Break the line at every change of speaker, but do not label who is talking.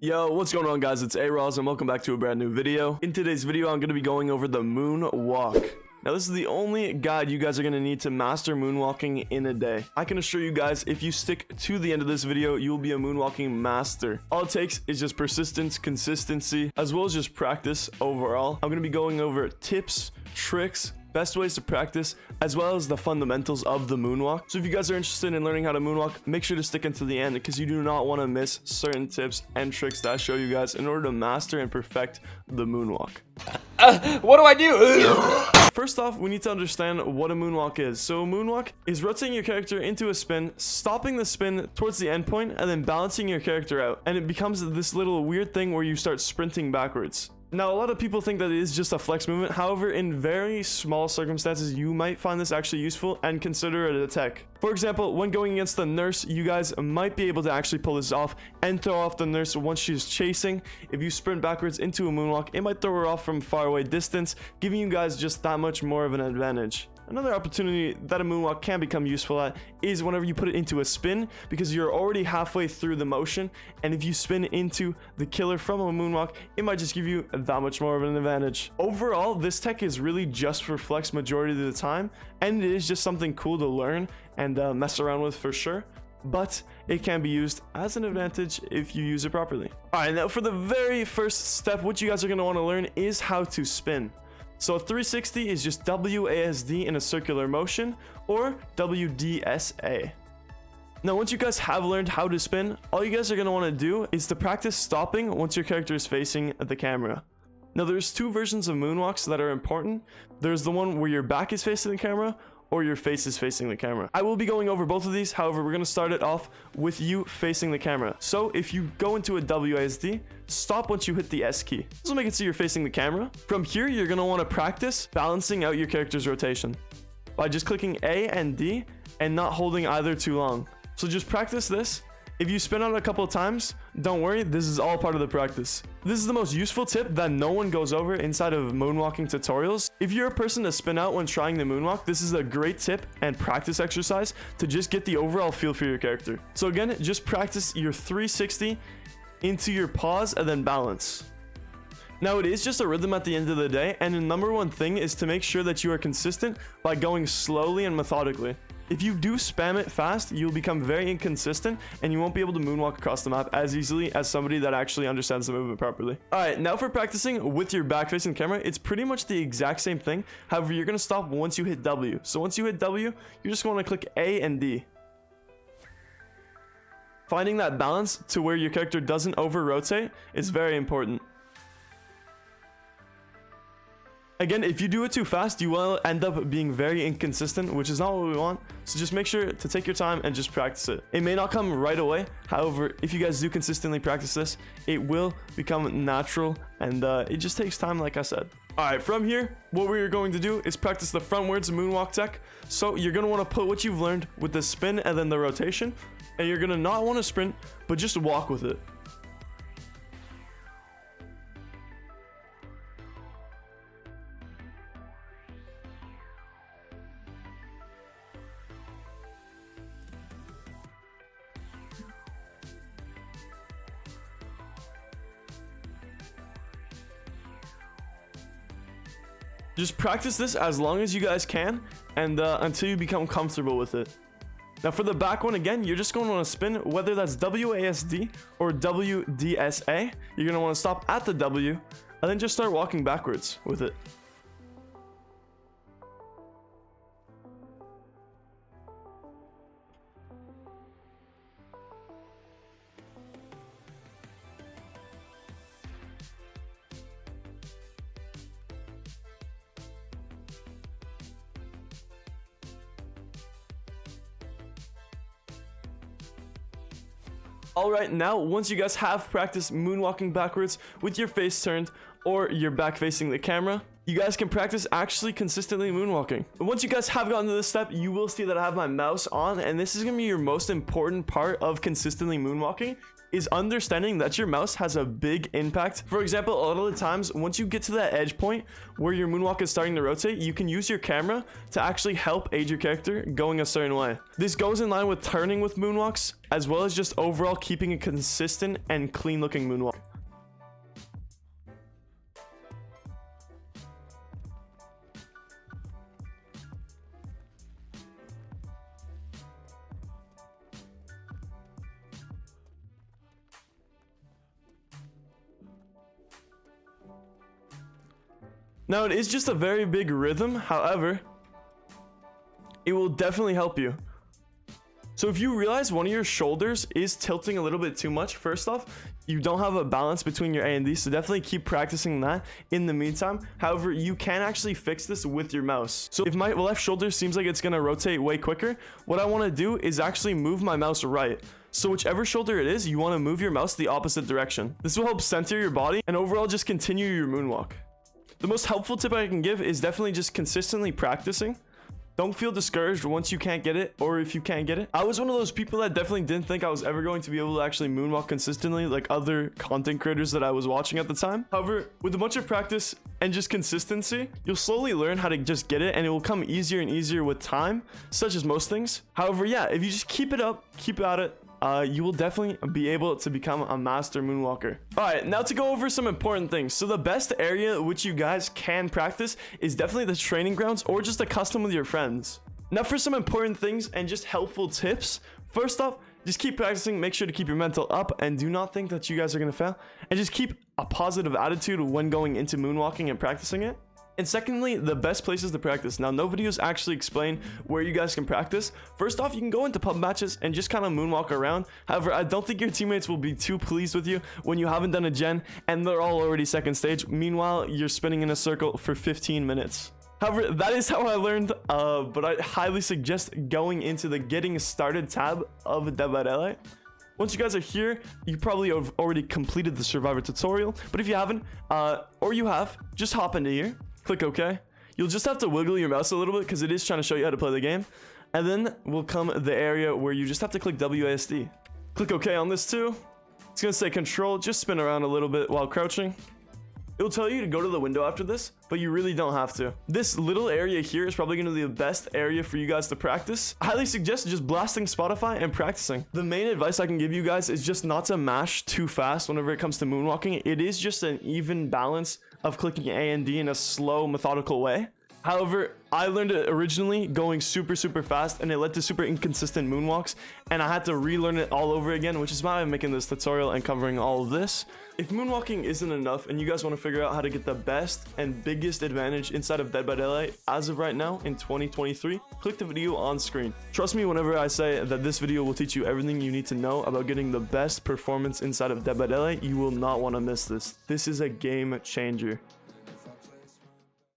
Yo, what's going on, guys? It's A-Roz and welcome back to a brand new video. In today's video, I'm going to be going over the moonwalk. Now, this is the only guide you guys are going to need to master moonwalking in a day. I can assure you guys, if you stick to the end of this video, you'll be a moonwalking master. All it takes is just persistence, consistency, as well as just practice overall. I'm going to be going over tips, tricks, best ways to practice, as well as the fundamentals of the moonwalk. So if you guys are interested in learning how to moonwalk, make sure to stick until the end because you do not want to miss certain tips and tricks that I show you guys in order to master and perfect the moonwalk.
What do I do?
First off, we need to understand what a moonwalk is. So a moonwalk is rotating your character into a spin, stopping the spin towards the end point, and then balancing your character out. And it becomes this little weird thing where you start sprinting backwards. Now, a lot of people think that it is just a flex movement. However, in very small circumstances, you might find this actually useful and consider it a tech. For example, when going against the nurse, you guys might be able to actually pull this off and throw off the nurse once she's chasing. If you sprint backwards into a moonwalk, it might throw her off from far away distance, giving you guys just that much more of an advantage. Another opportunity that a moonwalk can become useful at is whenever you put it into a spin, because you're already halfway through the motion, and if you spin into the killer from a moonwalk, it might just give you that much more of an advantage. Overall, this tech is really just for flex majority of the time, and it is just something cool to learn and mess around with for sure, but it can be used as an advantage if you use it properly. All right, now for the very first step, what you guys are going to want to learn is how to spin. So a 360 is just WASD in a circular motion, or WDSA. Now, once you guys have learned how to spin, all you guys are going to want to do is to practice stopping once your character is facing the camera. Now, there's two versions of moonwalks that are important. There's the one where your back is facing the camera, or your face is facing the camera. I will be going over both of these. However, we're going to start it off with you facing the camera. So if you go into a WASD, stop once you hit the S key. This will make it so you're facing the camera. From here, you're going to want to practice balancing out your character's rotation by just clicking A and D and not holding either too long. So just practice this. If you spin out a couple of times, don't worry, this is all part of the practice. This is the most useful tip that no one goes over inside of moonwalking tutorials. If you're a person to spin out when trying the moonwalk, this is a great tip and practice exercise to just get the overall feel for your character. So again, just practice your 360 into your pause and then balance. Now, it is just a rhythm at the end of the day, and the number one thing is to make sure that you are consistent by going slowly and methodically. If you do spam it fast, you'll become very inconsistent and you won't be able to moonwalk across the map as easily as somebody that actually understands the movement properly. All right, now for practicing with your back facing camera, it's pretty much the exact same thing. However, you're going to stop once you hit W. So once you hit W, you're just going to click A and D. Finding that balance to where your character doesn't over rotate is very important. Again, if you do it too fast, you will end up being very inconsistent, which is not what we want. So just make sure to take your time and just practice it. It may not come right away. However, if you guys do consistently practice this, it will become natural, and it just takes time, like I said. All right, from here, what we're going to do is practice the frontwards moonwalk tech. So you're going to want to put what you've learned with the spin and then the rotation, and you're going to not want to sprint, but just walk with it. Just practice this as long as you guys can and until you become comfortable with it. Now for the back one, again, you're just going to want to spin, whether that's WASD or WDSA. You're going to want to stop at the W and then just start walking backwards with it. All right, now once you guys have practiced moonwalking backwards with your face turned or your back facing the camera, you guys can practice actually consistently moonwalking. Once you guys have gotten to this step, you will see that I have my mouse on, and this is going to be your most important part of consistently moonwalking, is understanding that your mouse has a big impact. For example, a lot of the times, once you get to that edge point where your moonwalk is starting to rotate, you can use your camera to actually help aid your character going a certain way. This goes in line with turning with moonwalks, as well as just overall keeping a consistent and clean looking moonwalk. Now, it is just a very big rhythm. However, it will definitely help you. So if you realize one of your shoulders is tilting a little bit too much, first off, you don't have a balance between your A and D, so definitely keep practicing that in the meantime. However, you can actually fix this with your mouse. So if my left shoulder seems like it's gonna rotate way quicker, what I wanna do is actually move my mouse right. So whichever shoulder it is, you wanna move your mouse the opposite direction. This will help center your body and overall just continue your moonwalk. The most helpful tip I can give is definitely just consistently practicing. Don't feel discouraged once you can't get it, or if you can't get it. I was one of those people that definitely didn't think I was ever going to be able to actually moonwalk consistently like other content creators that I was watching at the time. However, with a bunch of practice and just consistency, you'll slowly learn how to just get it, and it will come easier and easier with time, such as most things. However, yeah, if you just keep it up, keep at it, you will definitely be able to become a master moonwalker. All right, now to go over some important things. So the best area which you guys can practice is definitely the training grounds or just a custom with your friends. Now for some important things and just helpful tips. First off, just keep practicing, make sure to keep your mental up, and do not think that you guys are gonna fail. And just keep a positive attitude when going into moonwalking and practicing it. And secondly, the best places to practice. Now, no videos actually explain where you guys can practice. First off, you can go into pub matches and just kind of moonwalk around. However, I don't think your teammates will be too pleased with you when you haven't done a gen and they're all already second stage. Meanwhile, you're spinning in a circle for 15 minutes. However, that is how I learned, but I highly suggest going into the getting started tab of Dead by Daylight. Once you guys are here, you probably have already completed the Survivor tutorial, but if you haven't, or you have, just hop into here. Click OK. You'll just have to wiggle your mouse a little bit because it is trying to show you how to play the game. And then will come the area where you just have to click WASD. Click OK on this too. It's going to say control. Just spin around a little bit while crouching. It'll tell you to go to the window after this, but you really don't have to. This little area here is probably going to be the best area for you guys to practice. I highly suggest just blasting Spotify and practicing. The main advice I can give you guys is just not to mash too fast whenever it comes to moonwalking. It is just an even balance of clicking A and D in a slow, methodical way. However, I learned it originally going super fast, and it led to super inconsistent moonwalks, and I had to relearn it all over again, which is why I'm making this tutorial and covering all of this. If moonwalking isn't enough and you guys want to figure out how to get the best and biggest advantage inside of Dead by Daylight as of right now in 2023, click the video on screen. Trust me whenever I say that this video will teach you everything you need to know about getting the best performance inside of Dead by Daylight. You will not want to miss this. This is a game changer.